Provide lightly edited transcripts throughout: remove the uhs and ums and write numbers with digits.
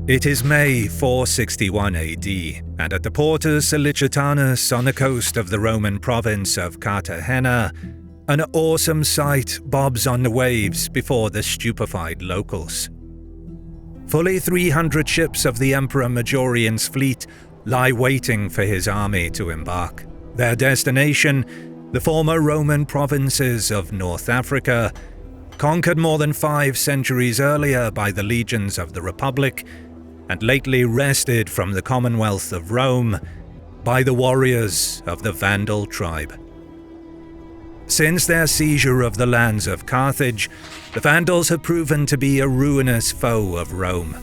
It is May 461 AD, and at the Portus Solicitanus on the coast of the Roman province of Cartagena, an awesome sight bobs on the waves before the stupefied locals. Fully 300 ships of the Emperor Majorian's fleet lie waiting for his army to embark. Their destination, the former Roman provinces of North Africa, conquered more than 5 centuries earlier by the legions of the Republic, and lately wrested from the Commonwealth of Rome by the warriors of the Vandal tribe. Since their seizure of the lands of Carthage, the Vandals have proven to be a ruinous foe of Rome.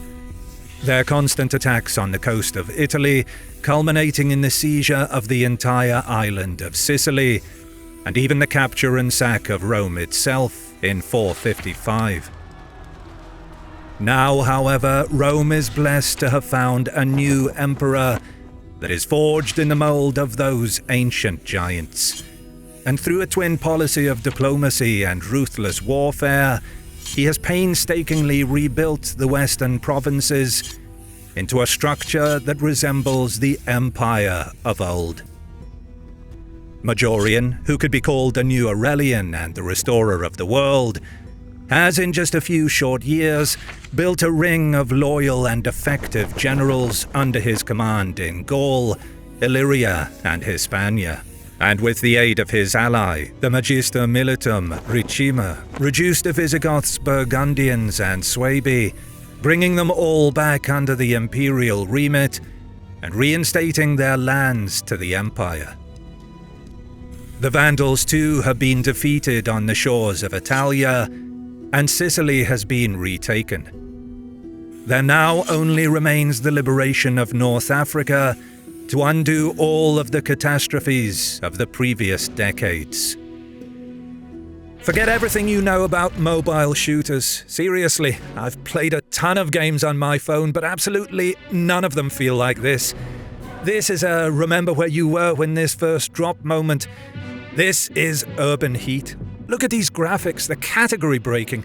Their constant attacks on the coast of Italy, culminating in the seizure of the entire island of Sicily, and even the capture and sack of Rome itself in 455. Now, however, Rome is blessed to have found a new emperor that is forged in the mold of those ancient giants. And through a twin policy of diplomacy and ruthless warfare, he has painstakingly rebuilt the western provinces into a structure that resembles the empire of old. Majorian, who could be called a new Aurelian and the restorer of the world, has in just a few short years built a ring of loyal and effective generals under his command in Gaul, Illyria, and Hispania, and with the aid of his ally, the Magister Militum Ricimer, reduced the Visigoths, Burgundians, and Suebi, bringing them all back under the imperial remit and reinstating their lands to the empire. The Vandals too have been defeated on the shores of Italia, and Sicily has been retaken. There now only remains the liberation of North Africa to undo all of the catastrophes of the previous decades. Forget everything you know about mobile shooters. Seriously, I've played a ton of games on my phone, but absolutely none of them feel like this. This is a remember where you were when this first dropped moment. This is urban heat. Look at these graphics, the category breaking.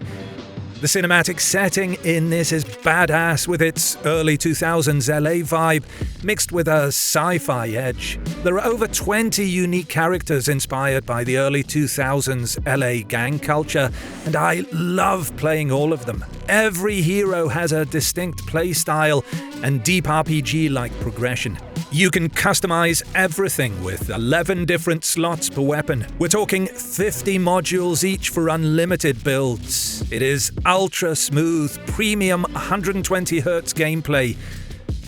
The cinematic setting in this is badass with its early 2000s LA vibe, mixed with a sci-fi edge. There are over 20 unique characters inspired by the early 2000s LA gang culture, and I love playing all of them. Every hero has a distinct playstyle and deep RPG-like progression. You can customize everything with 11 different slots per weapon. We're talking 50 modules each for unlimited builds. It is ultra smooth, premium 120Hz gameplay.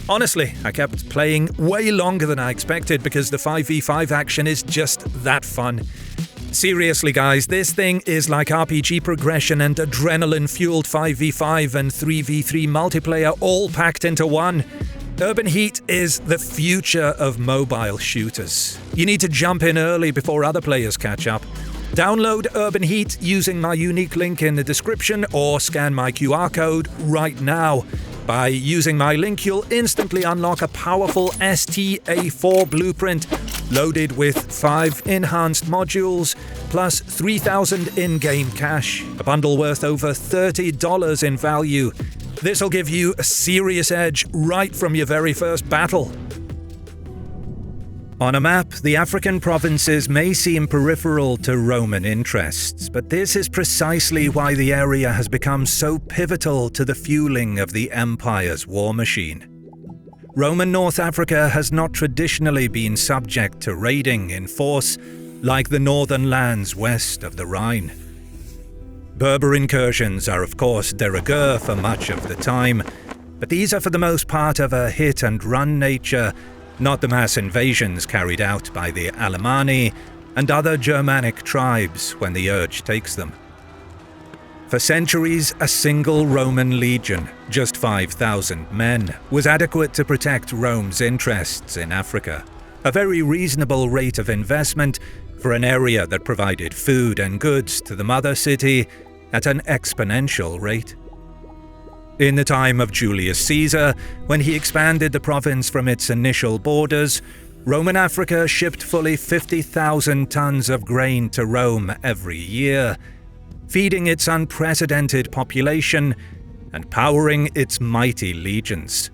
Honestly, I kept playing way longer than I expected because the 5v5 action is just that fun. Seriously guys, this thing is like RPG progression and adrenaline-fueled 5v5 and 3v3 multiplayer all packed into one. Urban Heat is the future of mobile shooters. You need to jump in early before other players catch up. Download Urban Heat using my unique link in the description or scan my QR code right now. By using my link, you'll instantly unlock a powerful STA4 blueprint loaded with 5 enhanced modules plus 3,000 in-game cash, a bundle worth over $30 in value. This'll give you a serious edge right from your very first battle. On a map, the African provinces may seem peripheral to Roman interests, but this is precisely why the area has become so pivotal to the fueling of the empire's war machine. Roman North Africa has not traditionally been subject to raiding in force like the northern lands west of the Rhine. Berber incursions are of course de rigueur for much of the time, but these are for the most part of a hit-and-run nature, not the mass invasions carried out by the Alemanni and other Germanic tribes when the urge takes them. For centuries, a single Roman legion, just 5,000 men, was adequate to protect Rome's interests in Africa, a very reasonable rate of investment for an area that provided food and goods to the mother city at an exponential rate. In the time of Julius Caesar, when he expanded the province from its initial borders, Roman Africa shipped fully 50,000 tons of grain to Rome every year, feeding its unprecedented population and powering its mighty legions.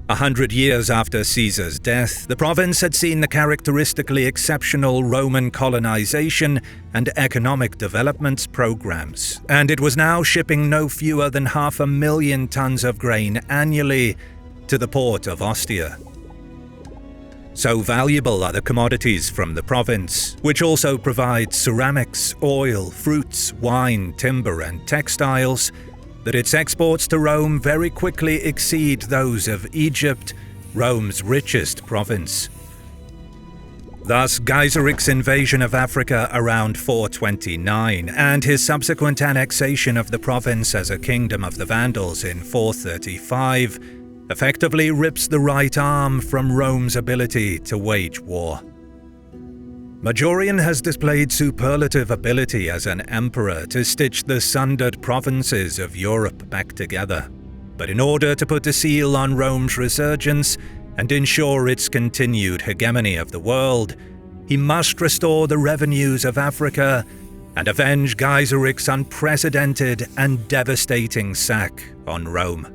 100 years after Caesar's death, the province had seen the characteristically exceptional Roman colonization and economic development programs, and it was now shipping no fewer than 500,000 tons of grain annually to the port of Ostia. So valuable are the commodities from the province, which also provides ceramics, oil, fruits, wine, timber, and textiles, that its exports to Rome very quickly exceed those of Egypt, Rome's richest province. Thus, Geiseric's invasion of Africa around 429 and his subsequent annexation of the province as a kingdom of the Vandals in 435 effectively rips the right arm from Rome's ability to wage war. Majorian has displayed superlative ability as an emperor to stitch the sundered provinces of Europe back together. But in order to put a seal on Rome's resurgence and ensure its continued hegemony of the world, he must restore the revenues of Africa and avenge Geiseric's unprecedented and devastating sack on Rome.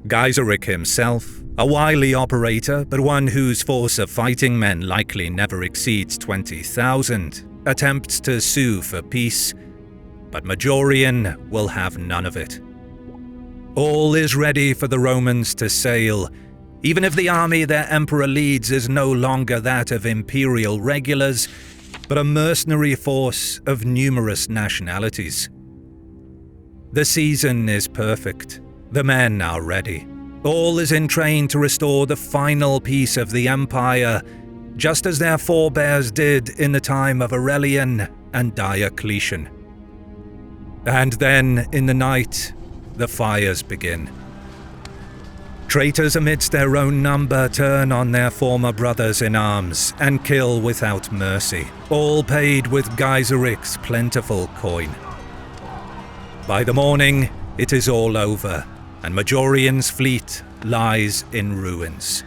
Geiseric himself, a wily operator but one whose force of fighting men likely never exceeds 20,000, attempts to sue for peace, but Majorian will have none of it. All is ready for the Romans to sail, even if the army their emperor leads is no longer that of imperial regulars, but a mercenary force of numerous nationalities. The season is perfect. The men are ready. All is in train to restore the final piece of the empire, just as their forebears did in the time of Aurelian and Diocletian. And then, in the night, the fires begin. Traitors amidst their own number turn on their former brothers in arms and kill without mercy, all paid with Geiseric's plentiful coin. By the morning, it is all over, and Majorian's fleet lies in ruins.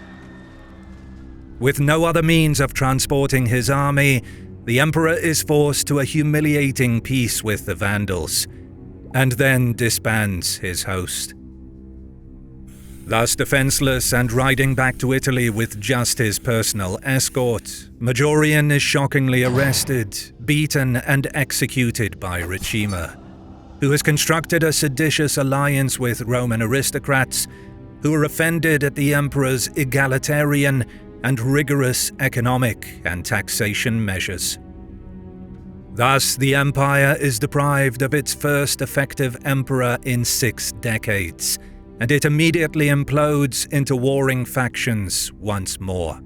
With no other means of transporting his army, the emperor is forced to a humiliating peace with the Vandals, and then disbands his host. Thus defenseless and riding back to Italy with just his personal escort, Majorian is shockingly arrested, beaten, and executed by Ricimer, who has constructed a seditious alliance with Roman aristocrats who are offended at the emperor's egalitarian and rigorous economic and taxation measures. Thus, the empire is deprived of its first effective emperor in 6 decades, and it immediately implodes into warring factions once more.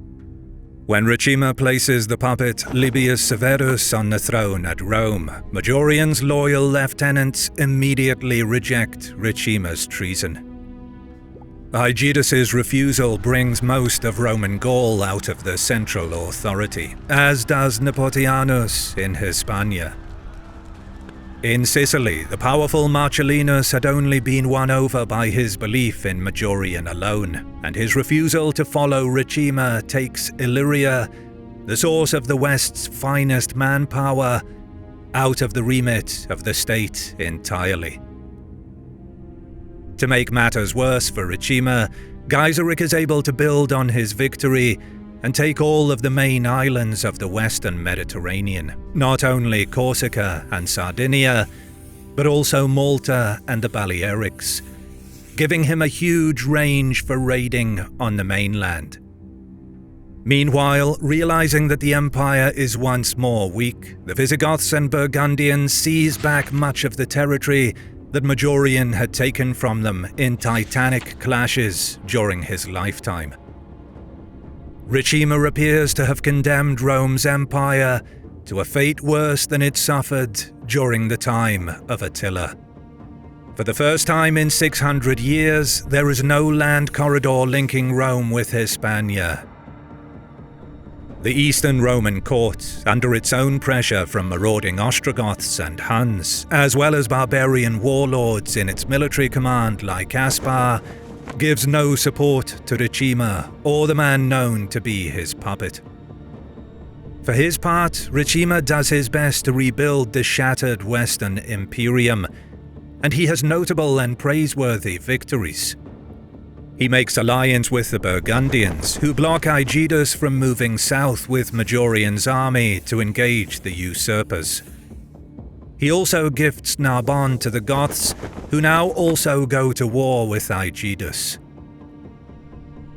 When Ricimer places the puppet Libius Severus on the throne at Rome, Majorian's loyal lieutenants immediately reject Ricimer's treason. Aegidus's refusal brings most of Roman Gaul out of the central authority, as does Nepotianus in Hispania. In Sicily, the powerful Marcellinus had only been won over by his belief in Majorian alone, and his refusal to follow Ricimer takes Illyria, the source of the West's finest manpower, out of the remit of the state entirely. To make matters worse for Ricimer, Geiseric is able to build on his victory and take all of the main islands of the western Mediterranean, not only Corsica and Sardinia, but also Malta and the Balearics, giving him a huge range for raiding on the mainland. Meanwhile, realizing that the empire is once more weak, the Visigoths and Burgundians seize back much of the territory that Majorian had taken from them in titanic clashes during his lifetime. Ricimer appears to have condemned Rome's empire to a fate worse than it suffered during the time of Attila. For the first time in 600 years, there is no land corridor linking Rome with Hispania. The Eastern Roman court, under its own pressure from marauding Ostrogoths and Huns, as well as barbarian warlords in its military command like Aspar, gives no support to Ricimer or the man known to be his puppet. For his part, Ricimer does his best to rebuild the shattered Western Imperium, and he has notable and praiseworthy victories. He makes alliance with the Burgundians, who block Aegidas from moving south with Majorian's army to engage the usurpers. He also gifts Narbonne to the Goths, who now also go to war with Aegidas.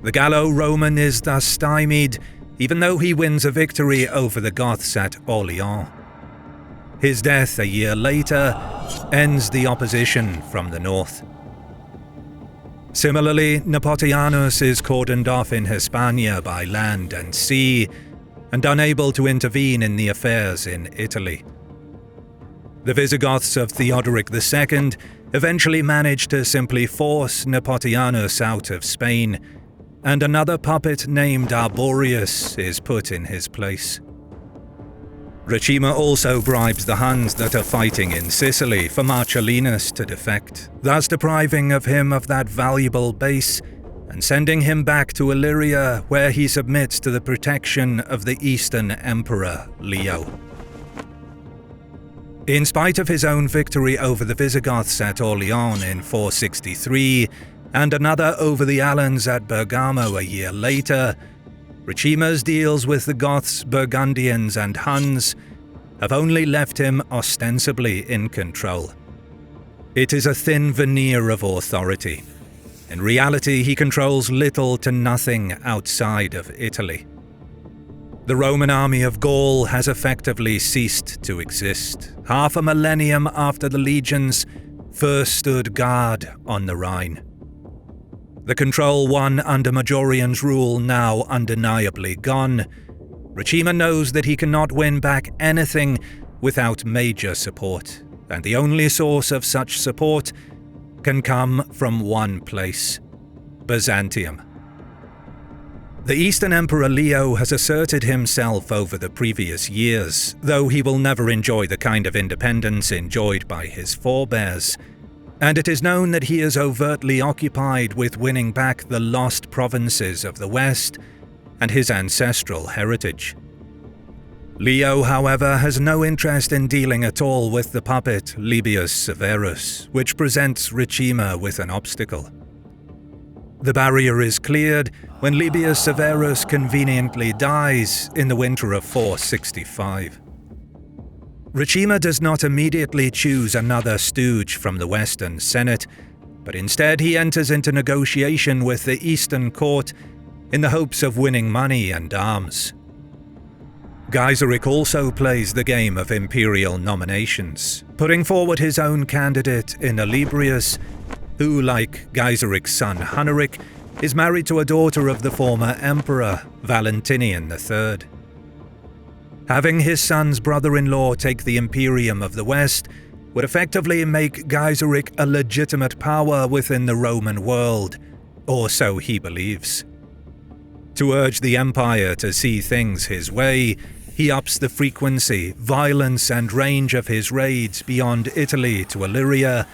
The Gallo-Roman is thus stymied, even though he wins a victory over the Goths at Orleans. His death a year later ends the opposition from the north. Similarly, Nepotianus is cordoned off in Hispania by land and sea, and unable to intervene in the affairs in Italy. The Visigoths of Theodoric II eventually managed to simply force Nepotianus out of Spain, and another puppet named Arborius is put in his place. Ricimer also bribes the Huns that are fighting in Sicily for Marcellinus to defect, thus depriving him of that valuable base and sending him back to Illyria, where he submits to the protection of the Eastern Emperor Leo. In spite of his own victory over the Visigoths at Orleans in 463, and another over the Alans at Bergamo a year later, Ricimer's deals with the Goths, Burgundians and Huns have only left him ostensibly in control. It is a thin veneer of authority. In reality, he controls little to nothing outside of Italy. The Roman army of Gaul has effectively ceased to exist, half a millennium after the legions first stood guard on the Rhine. The control won under Majorian's rule now undeniably gone, Ricimer knows that he cannot win back anything without major support, and the only source of such support can come from one place: Byzantium. The Eastern Emperor Leo has asserted himself over the previous years, though he will never enjoy the kind of independence enjoyed by his forebears, and it is known that he is overtly occupied with winning back the lost provinces of the West and his ancestral heritage. Leo, however, has no interest in dealing at all with the puppet Libius Severus, which presents Ricimer with an obstacle. The barrier is cleared when Libius Severus conveniently dies in the winter of 465. Ricimer does not immediately choose another stooge from the Western Senate, but instead he enters into negotiation with the Eastern Court in the hopes of winning money and arms. Geiseric also plays the game of imperial nominations, putting forward his own candidate in Olybrius, who, like Geiseric's son Huneric, is married to a daughter of the former emperor, Valentinian III. Having his son's brother-in-law take the imperium of the West would effectively make Geiseric a legitimate power within the Roman world, or so he believes. To urge the empire to see things his way, he ups the frequency, violence and range of his raids beyond Italy to Illyria,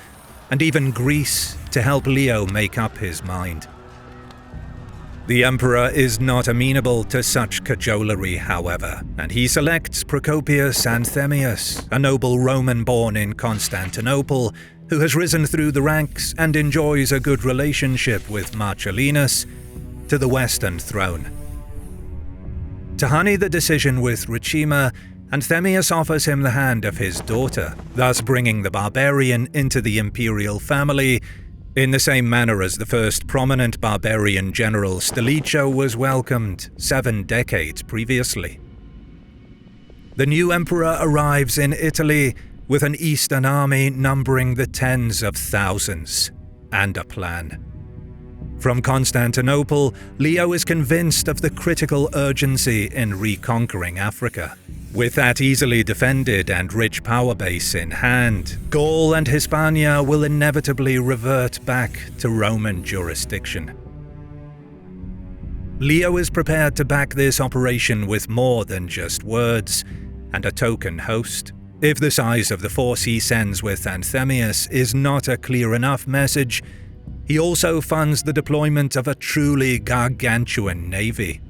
and even Greece, to help Leo make up his mind. The emperor is not amenable to such cajolery, however, and he selects Procopius Anthemius, a noble Roman born in Constantinople, who has risen through the ranks and enjoys a good relationship with Marcellinus, to the Western throne. To honey the decision with Ricimer, Anthemius offers him the hand of his daughter, thus bringing the barbarian into the imperial family, in the same manner as the first prominent barbarian general Stilicho was welcomed 7 decades previously. The new emperor arrives in Italy with an eastern army numbering the tens of thousands, and a plan. From Constantinople, Leo is convinced of the critical urgency in reconquering Africa. With that easily defended and rich power base in hand, Gaul and Hispania will inevitably revert back to Roman jurisdiction. Leo is prepared to back this operation with more than just words and a token host. If the size of the force he sends with Anthemius is not a clear enough message, he also funds the deployment of a truly gargantuan navy.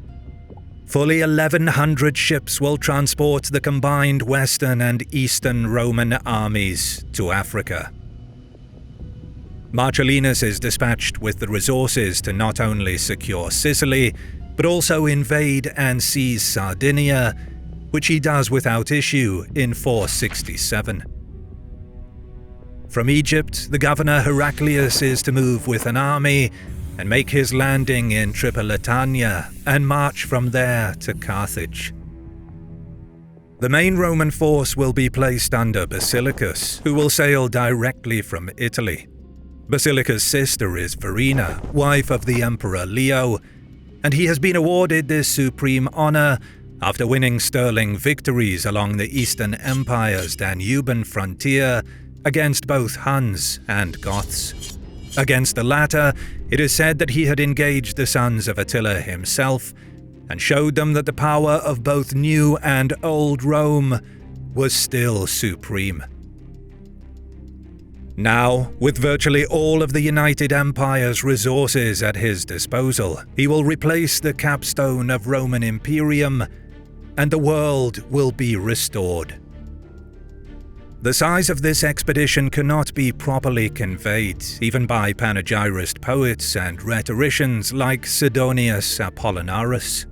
Fully 1,100 ships will transport the combined Western and Eastern Roman armies to Africa. Marcellinus is dispatched with the resources to not only secure Sicily, but also invade and seize Sardinia, which he does without issue in 467. From Egypt, the governor Heraclius is to move with an army and make his landing in Tripolitania and march from there to Carthage. The main Roman force will be placed under Basilicus, who will sail directly from Italy. Basilicus' sister is Verina, wife of the Emperor Leo, and he has been awarded this supreme honor after winning sterling victories along the Eastern Empire's Danuban frontier against both Huns and Goths. Against the latter, it is said that he had engaged the sons of Attila himself and showed them that the power of both New and Old Rome was still supreme. Now, with virtually all of the United Empire's resources at his disposal, he will replace the capstone of Roman Imperium, and the world will be restored. The size of this expedition cannot be properly conveyed, even by panegyrist poets and rhetoricians like Sidonius Apollinaris.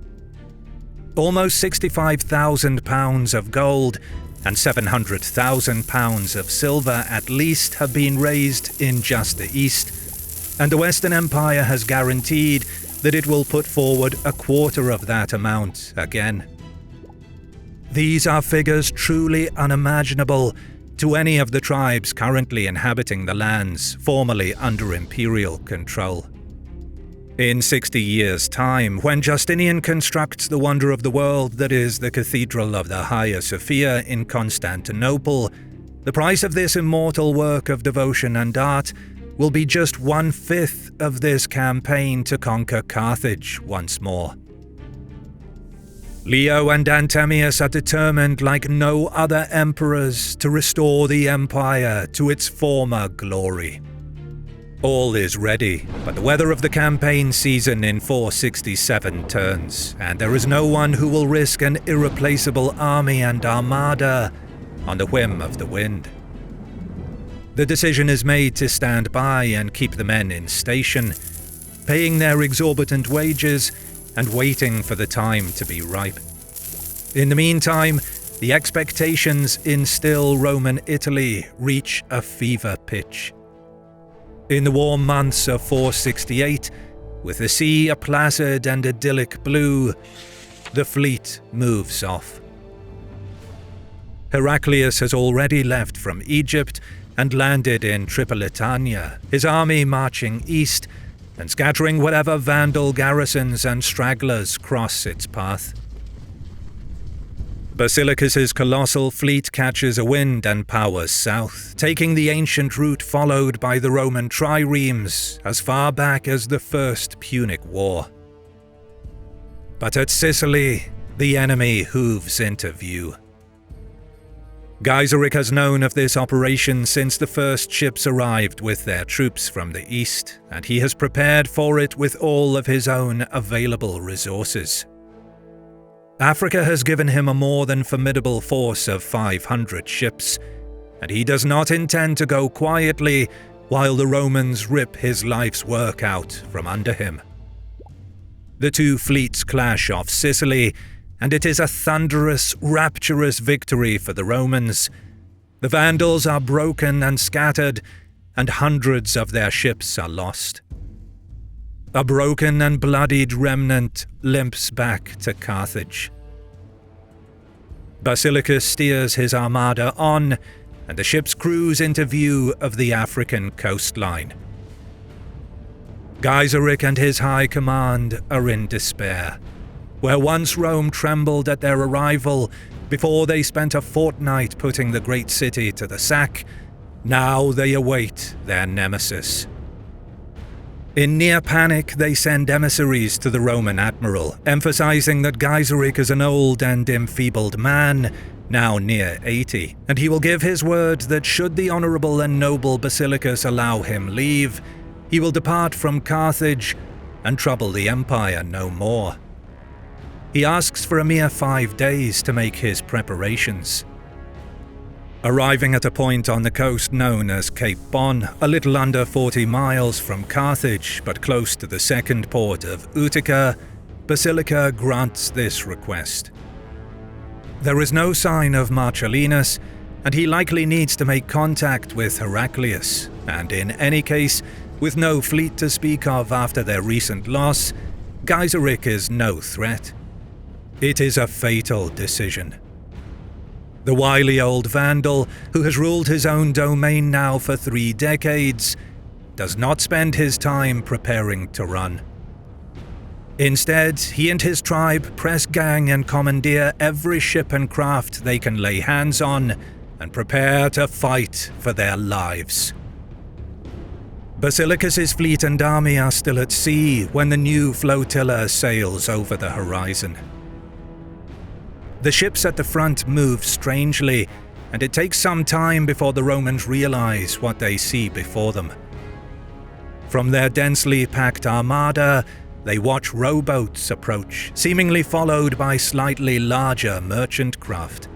Almost 65,000 pounds of gold and 700,000 pounds of silver at least have been raised in just the East, and the Western Empire has guaranteed that it will put forward a quarter of that amount again. These are figures truly unimaginable to any of the tribes currently inhabiting the lands formerly under imperial control. In 60 years' time, when Justinian constructs the wonder of the world that is the Cathedral of the Hagia Sophia in Constantinople, the price of this immortal work of devotion and art will be just 1/5 of this campaign to conquer Carthage once more. Leo and Anthemius are determined like no other emperors to restore the empire to its former glory. All is ready, but the weather of the campaign season in 467 turns, and there is no one who will risk an irreplaceable army and armada on the whim of the wind. The decision is made to stand by and keep the men in station, paying their exorbitant wages and waiting for the time to be ripe. In the meantime, the expectations in still Roman Italy reach a fever pitch. In the warm months of 468, with the sea a placid and idyllic blue, the fleet moves off. Heraclius has already left from Egypt and landed in Tripolitania, his army marching east and scattering whatever Vandal garrisons and stragglers cross its path. Basilicus's colossal fleet catches a wind and powers south, taking the ancient route followed by the Roman triremes as far back as the First Punic War. But at Sicily, the enemy hooves into view. Geiseric has known of this operation since the first ships arrived with their troops from the east, and he has prepared for it with all of his own available resources. Africa has given him a more than formidable force of 500 ships, and he does not intend to go quietly while the Romans rip his life's work out from under him. The two fleets clash off Sicily, and it is a thunderous, rapturous victory for the Romans. The Vandals are broken and scattered, and hundreds of their ships are lost. A broken and bloodied remnant limps back to Carthage. Basilicus steers his armada on, and the ships cruise into view of the African coastline. Geiseric and his high command are in despair. Where once Rome trembled at their arrival, before they spent a fortnight putting the great city to the sack, now they await their nemesis. In near panic, they send emissaries to the Roman admiral, emphasizing that Geiseric is an old and enfeebled man, now near 80, and he will give his word that should the honorable and noble Basilicus allow him leave, he will depart from Carthage and trouble the empire no more. He asks for a mere 5 days to make his preparations. Arriving at a point on the coast known as Cape Bon, a little under 40 miles from Carthage but close to the second port of Utica, Basilica grants this request. There is no sign of Marcellinus, and he likely needs to make contact with Heraclius, and in any case, with no fleet to speak of after their recent loss, Geiseric is no threat. It is a fatal decision. The wily old Vandal, who has ruled his own domain now for 3 decades, does not spend his time preparing to run. Instead, he and his tribe press gang and commandeer every ship and craft they can lay hands on and prepare to fight for their lives. Basilicus's fleet and army are still at sea when the new flotilla sails over the horizon. The ships at the front move strangely, and it takes some time before the Romans realize what they see before them. From their densely packed armada, they watch rowboats approach, seemingly followed by slightly larger merchant craft.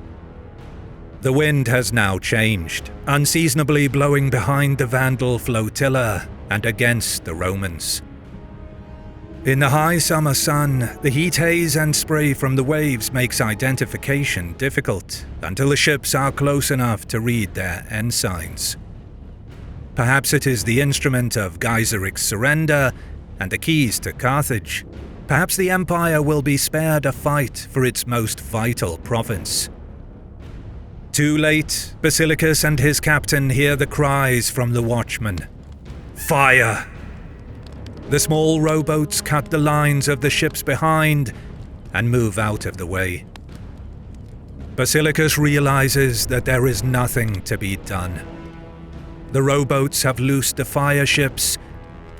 The wind has now changed, unseasonably blowing behind the Vandal flotilla and against the Romans. In the high summer sun, the heat haze and spray from the waves makes identification difficult until the ships are close enough to read their ensigns. Perhaps it is the instrument of Geiseric's surrender and the keys to Carthage. Perhaps the Empire will be spared a fight for its most vital province. Too late, Basilicus and his captain hear the cries from the watchmen. Fire! The small rowboats cut the lines of the ships behind and move out of the way. Basilicus realizes that there is nothing to be done. The rowboats have loosed the fire ships,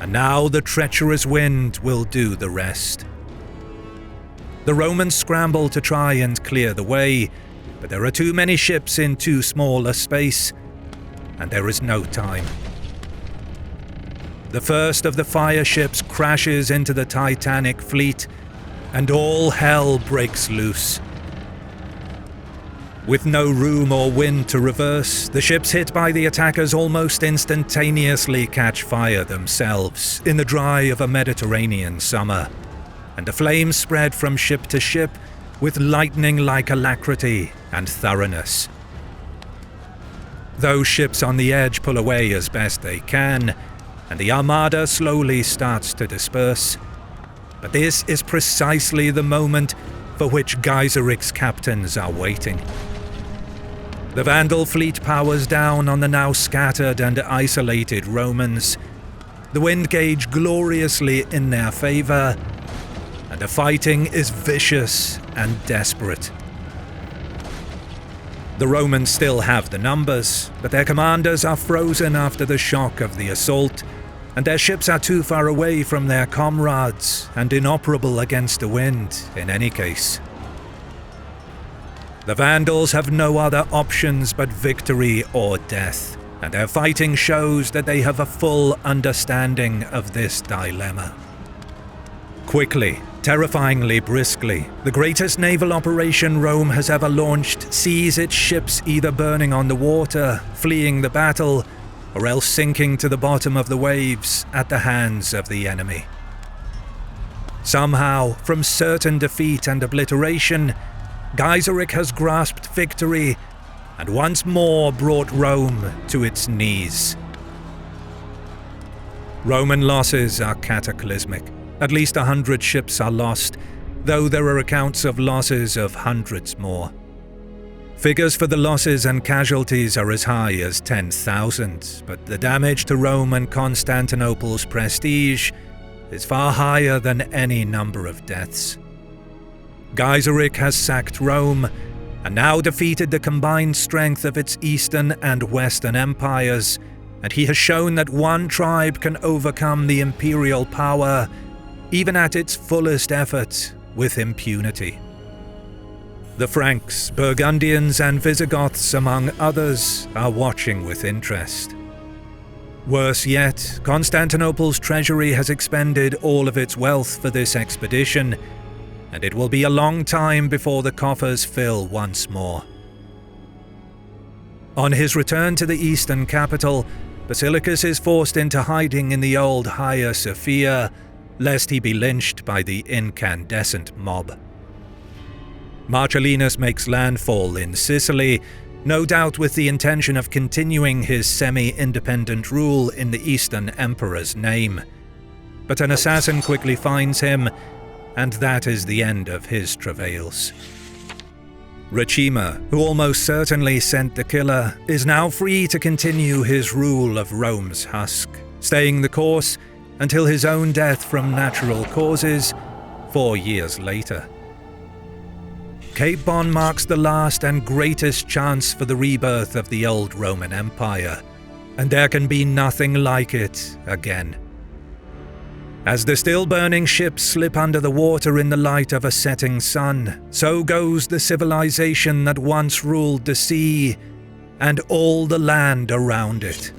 and now the treacherous wind will do the rest. The Romans scramble to try and clear the way, but there are too many ships in too small a space, and there is no time. The first of the fire ships crashes into the Titanic fleet, and all hell breaks loose. With no room or wind to reverse, the ships hit by the attackers almost instantaneously catch fire themselves in the dry of a Mediterranean summer, and the flames spread from ship to ship with lightning-like alacrity and thoroughness. Those ships on the edge pull away as best they can, and the armada slowly starts to disperse. But this is precisely the moment for which Geiseric's captains are waiting. The Vandal fleet powers down on the now scattered and isolated Romans, the wind gauge gloriously in their favor, and the fighting is vicious and desperate. The Romans still have the numbers, but their commanders are frozen after the shock of the assault, and their ships are too far away from their comrades and inoperable against the wind in any case. The Vandals have no other options but victory or death, and their fighting shows that they have a full understanding of this dilemma. Quickly, terrifyingly briskly, the greatest naval operation Rome has ever launched sees its ships either burning on the water, fleeing the battle, or else sinking to the bottom of the waves at the hands of the enemy. Somehow, from certain defeat and obliteration, Geiseric has grasped victory and once more brought Rome to its knees. Roman losses are cataclysmic. At least 100 ships are lost, though there are accounts of losses of hundreds more. Figures for the losses and casualties are as high as 10,000, but the damage to Rome and Constantinople's prestige is far higher than any number of deaths. Geiseric has sacked Rome, and now defeated the combined strength of its eastern and western empires, and he has shown that one tribe can overcome the imperial power, even at its fullest effort, with impunity. The Franks, Burgundians, and Visigoths, among others, are watching with interest. Worse yet, Constantinople's treasury has expended all of its wealth for this expedition, and it will be a long time before the coffers fill once more. On his return to the eastern capital, Basilicus is forced into hiding in the old Hagia Sophia, lest he be lynched by the incandescent mob. Marcellinus makes landfall in Sicily, no doubt with the intention of continuing his semi-independent rule in the Eastern Emperor's name. But an assassin quickly finds him, and that is the end of his travails. Ricimer, who almost certainly sent the killer, is now free to continue his rule of Rome's husk, staying the course until his own death from natural causes 4 years later. Cape Bon marks the last and greatest chance for the rebirth of the old Roman Empire, and there can be nothing like it again. As the still-burning ships slip under the water in the light of a setting sun, so goes the civilization that once ruled the sea and all the land around it.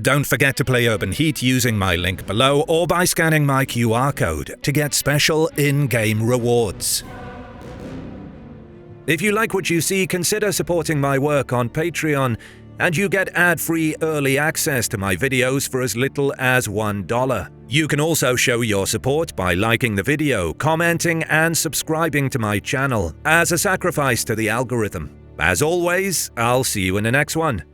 Don't forget to play Urban Heat using my link below or by scanning my QR code to get special in-game rewards. If you like what you see, consider supporting my work on Patreon, and you get ad-free early access to my videos for as little as $1. You can also show your support by liking the video, commenting, and subscribing to my channel as a sacrifice to the algorithm. As always, I'll see you in the next one.